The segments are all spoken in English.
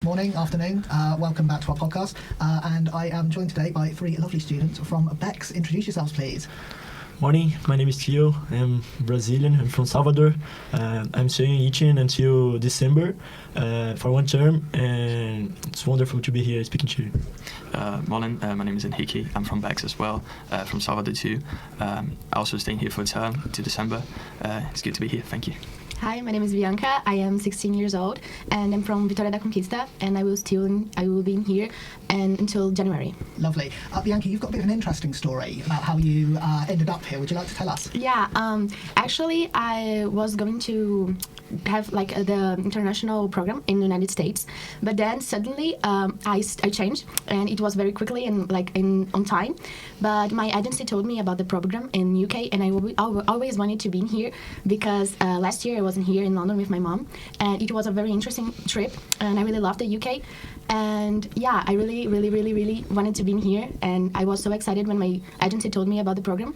morning, afternoon. Welcome back to our podcast. And I am joined today by three lovely students from BEX. Introduce yourselves, please. Morning, my name is Tio. I'm Brazilian. I'm from Salvador. I'm studying Itchen until December for one term, and it's wonderful to be here speaking to you. Morning, my name is Henrique. I'm from BEX as well, from Salvador too. Also staying here for a term to December. It's good to be here. Thank you. Hi, my name is Bianca. I am 16 years old, and I'm from Vitória da Conquista, and I will be in here until January. Lovely. Bianca, you've got a bit of an interesting story about how you ended up here. Would you like to tell us? Yeah, actually, I was going to have like the international program in the United States, but then suddenly I changed, and it was very quickly and on time. But my agency told me about the program in UK, and I always wanted to be in here because last year I was in here in London with my mom, and it was a very interesting trip, and I really loved the UK. And yeah, I really wanted to be in here, and I was so excited when my agency told me about the program.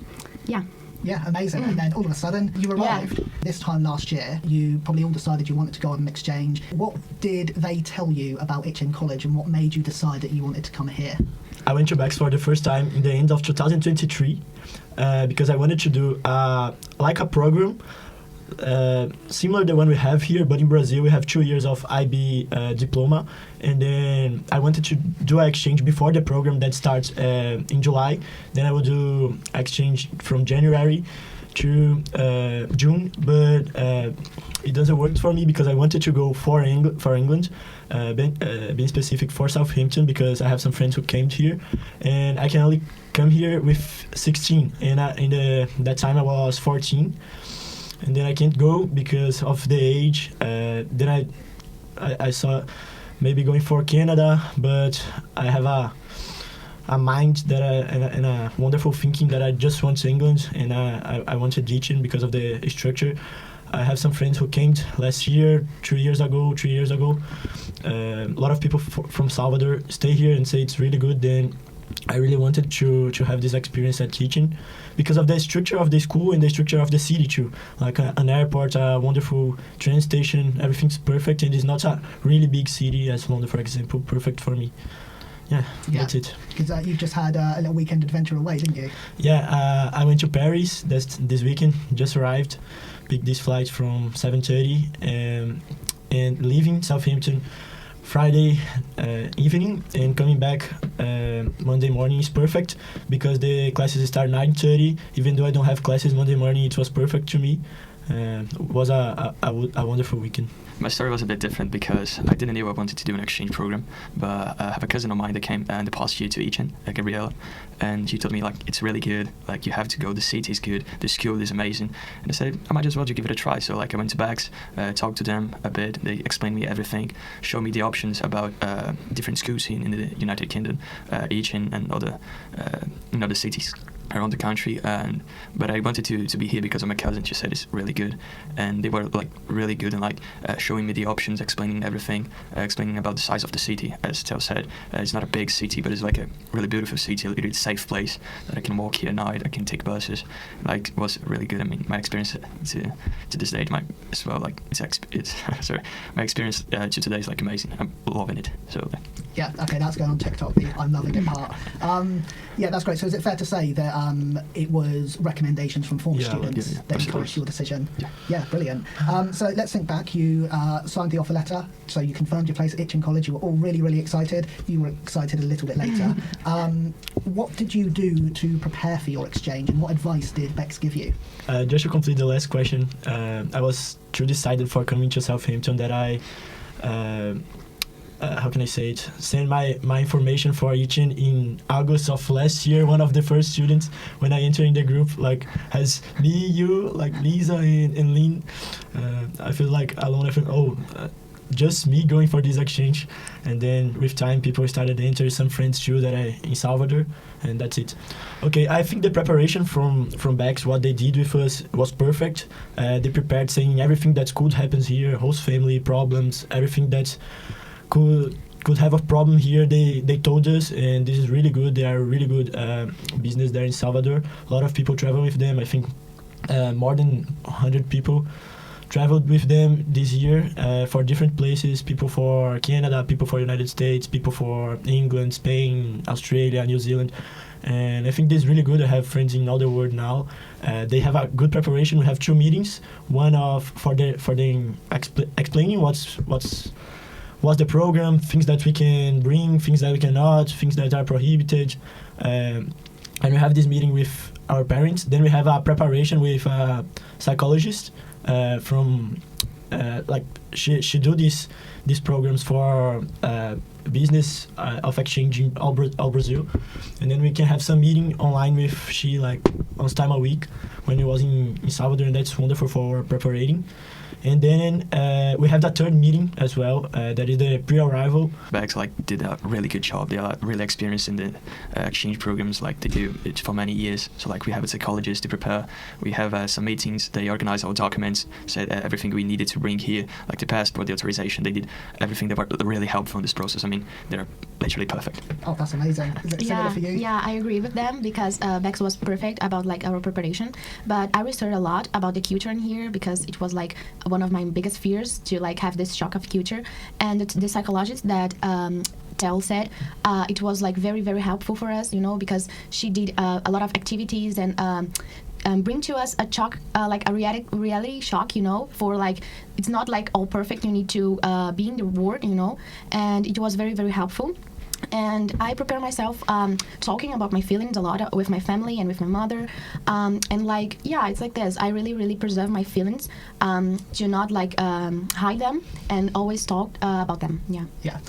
Yeah, amazing. And then all of a sudden, you arrived. Yeah. This time last year, you probably all decided you wanted to go on an exchange. What did they tell you about Itchen College, and what made you decide that you wanted to come here? I went to BEX for the first time in the end of 2023 because I wanted to do like a program similar to the one we have here, but in Brazil we have 2 years of IB diploma, and then I wanted to do an exchange before the program that starts in July. Then I will do exchange from January to June, but it doesn't work for me because I wanted to go for England, being specific for Southampton, because I have some friends who came here, and I can only come here with 16, and that time I was 14. And then I can't go because of the age. Then I saw maybe going for Canada, but I have a mind that and a wonderful thinking that I just want England, and I wanted Itchen because of the structure. I have some friends who came last year, 3 years ago. A lot of people from Salvador stay here and say it's really good. Then I really wanted to have this experience at Itchen because of the structure of the school and the structure of the city too. Like an airport, a wonderful train station, everything's perfect, and it's not a really big city as London, for example. Perfect for me. Yeah. That's it. Because you just had a little weekend adventure away, didn't you? Yeah, I went to Paris this weekend, just arrived, picked this flight from 7:30 and leaving Southampton Friday evening, and coming back Monday morning is perfect because the classes start 9:30. Even though I don't have classes Monday morning, it was perfect to me. It was a wonderful weekend. My story was a bit different because I didn't know I wanted to do an exchange program, but I have a cousin of mine that came the past year to Itchen, Gabriela, and she told me like it's really good, like you have to go, the city is good, the school is amazing, and I said I might as well just give it a try. So like I went to BEX, talked to them a bit, they explained me everything, showed me the options about different schools in the United Kingdom, Itchen and other cities around the country, but I wanted to be here because of my cousin. She said it's really good, and they were like really good and like showing me the options, explaining everything, explaining about the size of the city. As Tel said, it's not a big city, but it's like a really beautiful city, a really safe place that I can walk here at night, I can take buses. Like it was really good. I mean, my experience to this day, as well, like it's sorry, my experience to today is like amazing. I'm loving it. So yeah, okay, that's going on TikTok, the I'm loving it part. Yeah, that's great. So is it fair to say that it was recommendations from former students that encouraged your decision? Yeah, brilliant. So let's think back. You signed the offer letter, so you confirmed your place at Itchen College. You were all really excited. You were excited a little bit later. What did you do to prepare for your exchange, and what advice did BEX give you? Just to complete the last question, I was too decided for coming to Southampton that I how can I say it, send my information for Itchen in August of last year. One of the first students, when I entered in the group, like has me, you, like Lisa and Lynn. I feel like alone. I feel just me going for this exchange, and then with time people started to enter, some friends too that I in Salvador, and that's it. Okay, I think the preparation from BEX, what they did with us was perfect. They prepared saying everything that could happen here, host family problems, everything that could have a problem here, they told us, and this is really good. They are really good business there in Salvador. A lot of people travel with them. I think more than 100 people traveled with them this year for different places, people for Canada, people for United States, people for England, Spain, Australia, New Zealand. And I think this is really good. I have friends in all the world now. They have a good preparation. We have 2 meetings. One for them explaining what's the program, things that we can bring, things that we cannot, things that are prohibited. And we have this meeting with our parents. Then we have a preparation with a psychologist from she do these programs for business of exchange in all Brazil, and then we can have some meeting online with she like on time a week when he was in Salvador, and that's wonderful for preparing. And then we have that 3rd meeting as well, that is the pre-arrival. BEX did a really good job. They are really experienced in the exchange programs, they do it for many years. So we have a psychologist to prepare. We have some meetings. They organize our documents, said everything we needed to bring here, like the passport, the authorization. They did everything. They were really helpful in this process. I mean, they're literally perfect. Oh, that's amazing. Is it similar for you? Yeah, I agree with them because BEX was perfect about our preparation. But I researched a lot about the culture in here because it was one of my biggest fears to have this shock of culture. And the psychologist that Tel said, it was very, very helpful for us, because she did a lot of activities and bring to us a shock, a reality shock, for it's not all perfect. You need to be in the work, and it was very, very helpful. And I prepare myself talking about my feelings a lot with my family and with my mother. And it's like this. I really, really preserve my feelings. Do not hide them and always talk about them. Yeah. Yeah.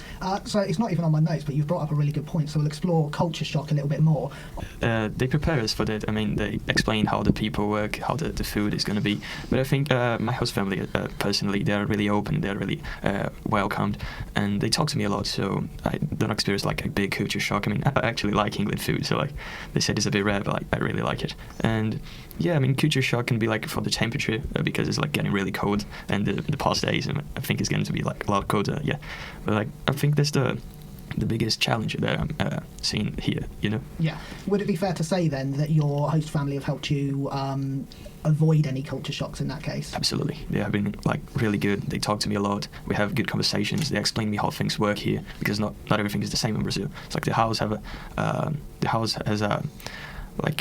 So it's not even on my notes, but you've brought up a really good point. So we'll explore culture shock a little bit more. They prepare us for that. I mean, they explain how the people work, how the food is going to be. But I think my host family, personally, they're really open. They're really welcomed. And they talk to me a lot, so I don't experience a big culture shock. I mean, I actually like England food, so they said it's a bit rare, but I really like it. And yeah, I mean, culture shock can be for the temperature because it's getting really cold, and the past days I think it's going to be a lot colder. Yeah, but I think that's the biggest challenge that I'm seeing here. Yeah. Would it be fair to say then that your host family have helped you avoid any culture shocks in that case? Absolutely. They have been really good. They talk to me a lot. We have good conversations. They explain me how things work here because not everything is the same in Brazil. It's the house has a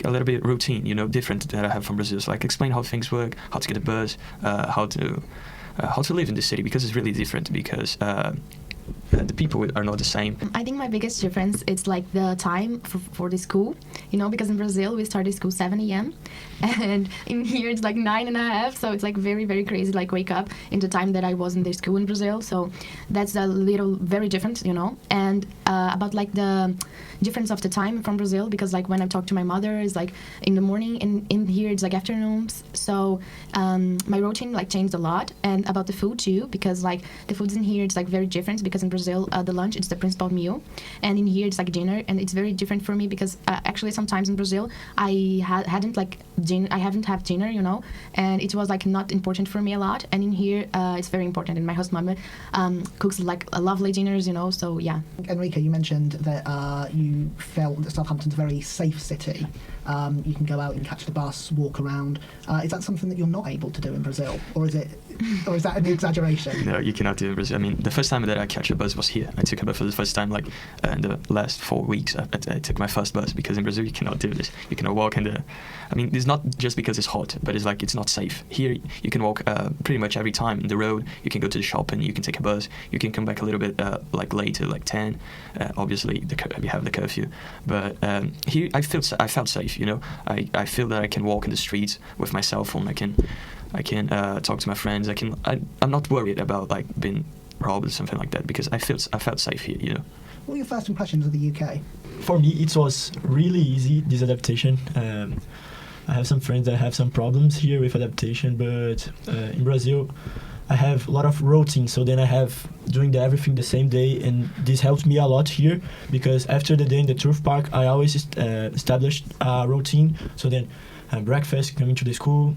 little bit routine, different that I have from Brazil. So explain how things work, how to get a bus, how to live in the city because it's really different because the people are not the same. I think my biggest difference is the time for the school, because in Brazil we started school 7 a.m. and in here it's 9:30, so it's very, very crazy, wake up in the time that I was in the school in Brazil. So that's a little very different, and about the difference of the time from Brazil, because when I talk to my mother it's in the morning, and in here it's afternoons. So my routine changed a lot, and about the food too, because the foods in here it's very different, because in Brazil the lunch it's the principal meal, and in here it's dinner, and it's very different for me because actually sometimes in Brazil I hadn't I haven't had dinner, and it was not important for me a lot, and in here it's very important, and my host mama cooks a lovely dinners, so yeah. Henrique, you mentioned that you felt that Southampton's a very safe city. You can go out and catch the bus, walk around. Is that something that you're not able to do in Brazil, or is that an exaggeration? No, you cannot do it in Brazil. I mean, the first time that I catch a bus was here. I took a bus for the first time in the last 4 weeks. I took my first bus because in Brazil you cannot do this. You cannot walk I mean, it's not just because it's hot, but it's it's not safe. Here you can walk pretty much every time in the road. You can go to the shop and you can take a bus. You can come back a little bit later, 10. Obviously we have the curfew, but here I felt safe. I feel that I can walk in the streets with my cell phone. I can talk to my friends. I'm not worried about being robbed or something like that because I felt safe here. What were your first impressions of the UK? For me, it was really easy, this adaptation. I have some friends that have some problems here with adaptation, but in Brazil I have a lot of routine, so then I have doing everything the same day, and this helps me a lot here because after the day in the turf park I always established a routine. So then breakfast, coming to the school,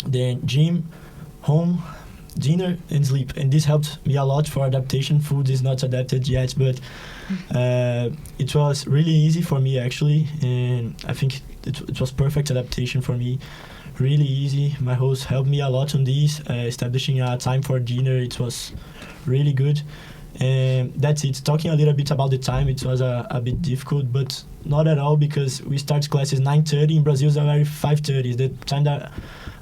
then gym, home, dinner and sleep, and this helped me a lot for adaptation. Food is not adapted yet, but it was really easy for me actually, and I think it was perfect adaptation for me. really easy. My host helped me a lot on this, establishing a time for dinner. It was really good. And that's it. Talking a little bit about the time, it was a bit difficult, but not at all, because we start classes 9:30. In Brazil, it's already 5:30. The time that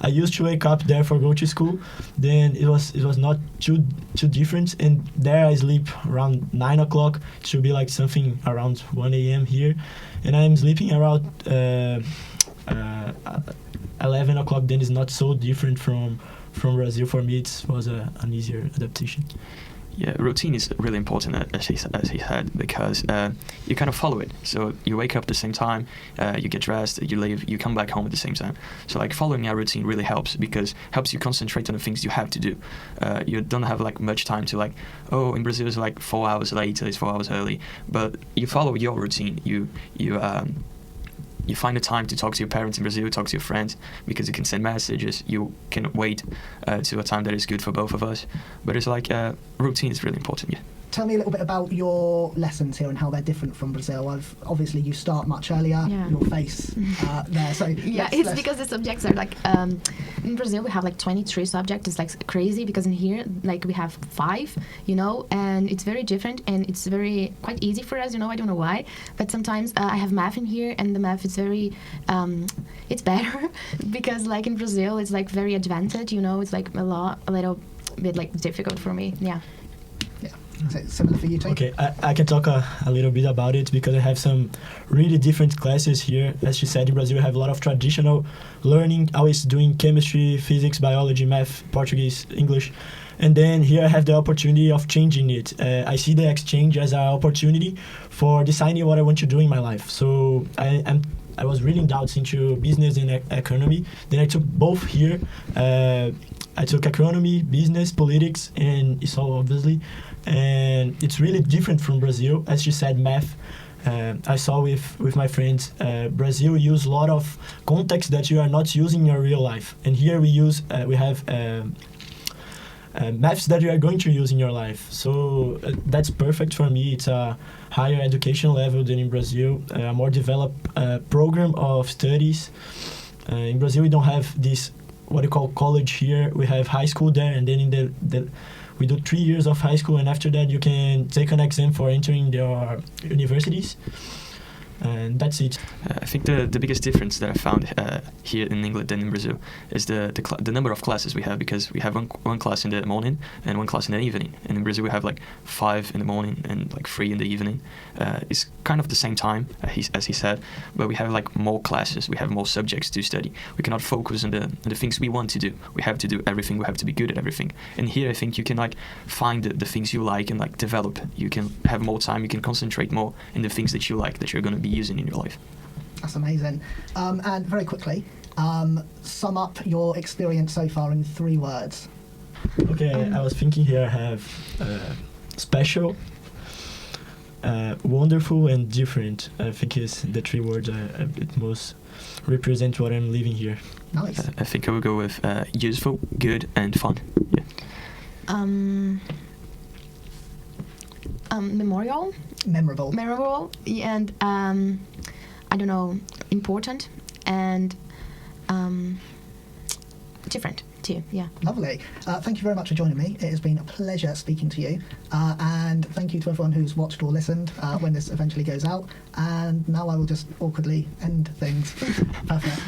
I used to wake up there for go to school, then it was not too different. And there I sleep around 9 o'clock. It should be like something around 1 a.m. here, and I'm sleeping around 11 o'clock. Then it's not so different from Brazil. For me, it was an easier adaptation. Yeah, routine is really important, as he said, because you kind of follow it. So you wake up at the same time, you get dressed, you leave, you come back home at the same time. So like following a routine really helps, because helps you concentrate on the things you have to do. You don't have like much time to like, oh, in Brazil it's like 4 hours late, it's 4 hours early. But you follow your routine. You find the time to talk to your parents in Brazil, talk to your friends, because you can send messages. You can wait to a time that is good for both of us. But it's like routine is really important. Yeah. Tell me a little bit about your lessons here and how they're different from Brazil. Obviously you start much earlier. Yeah. Your face there. So yeah, it's because the subjects are like in Brazil we have like 23 subjects. It's like crazy, because in here like we have 5, and it's very different, and it's very quite easy for us. I don't know why, but sometimes I have math in here, and the math is very it's better because like in Brazil it's like very advanced. It's like a little bit like difficult for me. Yeah. Is it similar for you too? Okay, I can talk a little bit about it, because I have some really different classes here. As she said, in Brazil we have a lot of traditional learning, always doing chemistry, physics, biology, math, Portuguese, English. And then here I have the opportunity of changing it. I see the exchange as an opportunity for deciding what I want to do in my life. So I was really in doubts into business and economy. Then I took both here. I took economy, business, politics, and ESOL, obviously. And it's really different from Brazil. As she said, math. I saw with my friends, Brazil use a lot of context that you are not using in your real life. And here we have maths that you are going to use in your life. So that's perfect for me. It's a higher education level than in Brazil, a more developed program of studies. In Brazil, we don't have this, what you call college here. We have high school there, and then in we do 3 years of high school, and after that you can take an exam for entering your universities. And that's it. I think the biggest difference that I found here in England and in Brazil is the number of classes we have, because we have one class in the morning and one class in the evening. And in Brazil we have like 5 in the morning and like 3 in the evening. It's kind of the same time, as he said, but we have like more classes. We have more subjects to study. We cannot focus on the things we want to do. We have to do everything. We have to be good at everything. And here I think you can like find the things you like and like develop. You can have more time. You can concentrate more in the things that you like, that you're going to be using in your life. That's amazing. And very quickly, sum up your experience so far in 3 words. Okay, I was thinking here I have special, wonderful, and different. I think it's the 3 words it most represent what I'm living here. Nice. I think I will go with useful, good, and fun. Yeah. Memorable, and I don't know, important and different too. Yeah. Lovely. Thank you very much for joining me. It has been a pleasure speaking to you, and thank you to everyone who's watched or listened when this eventually goes out. And now I will just awkwardly end things. Perfect.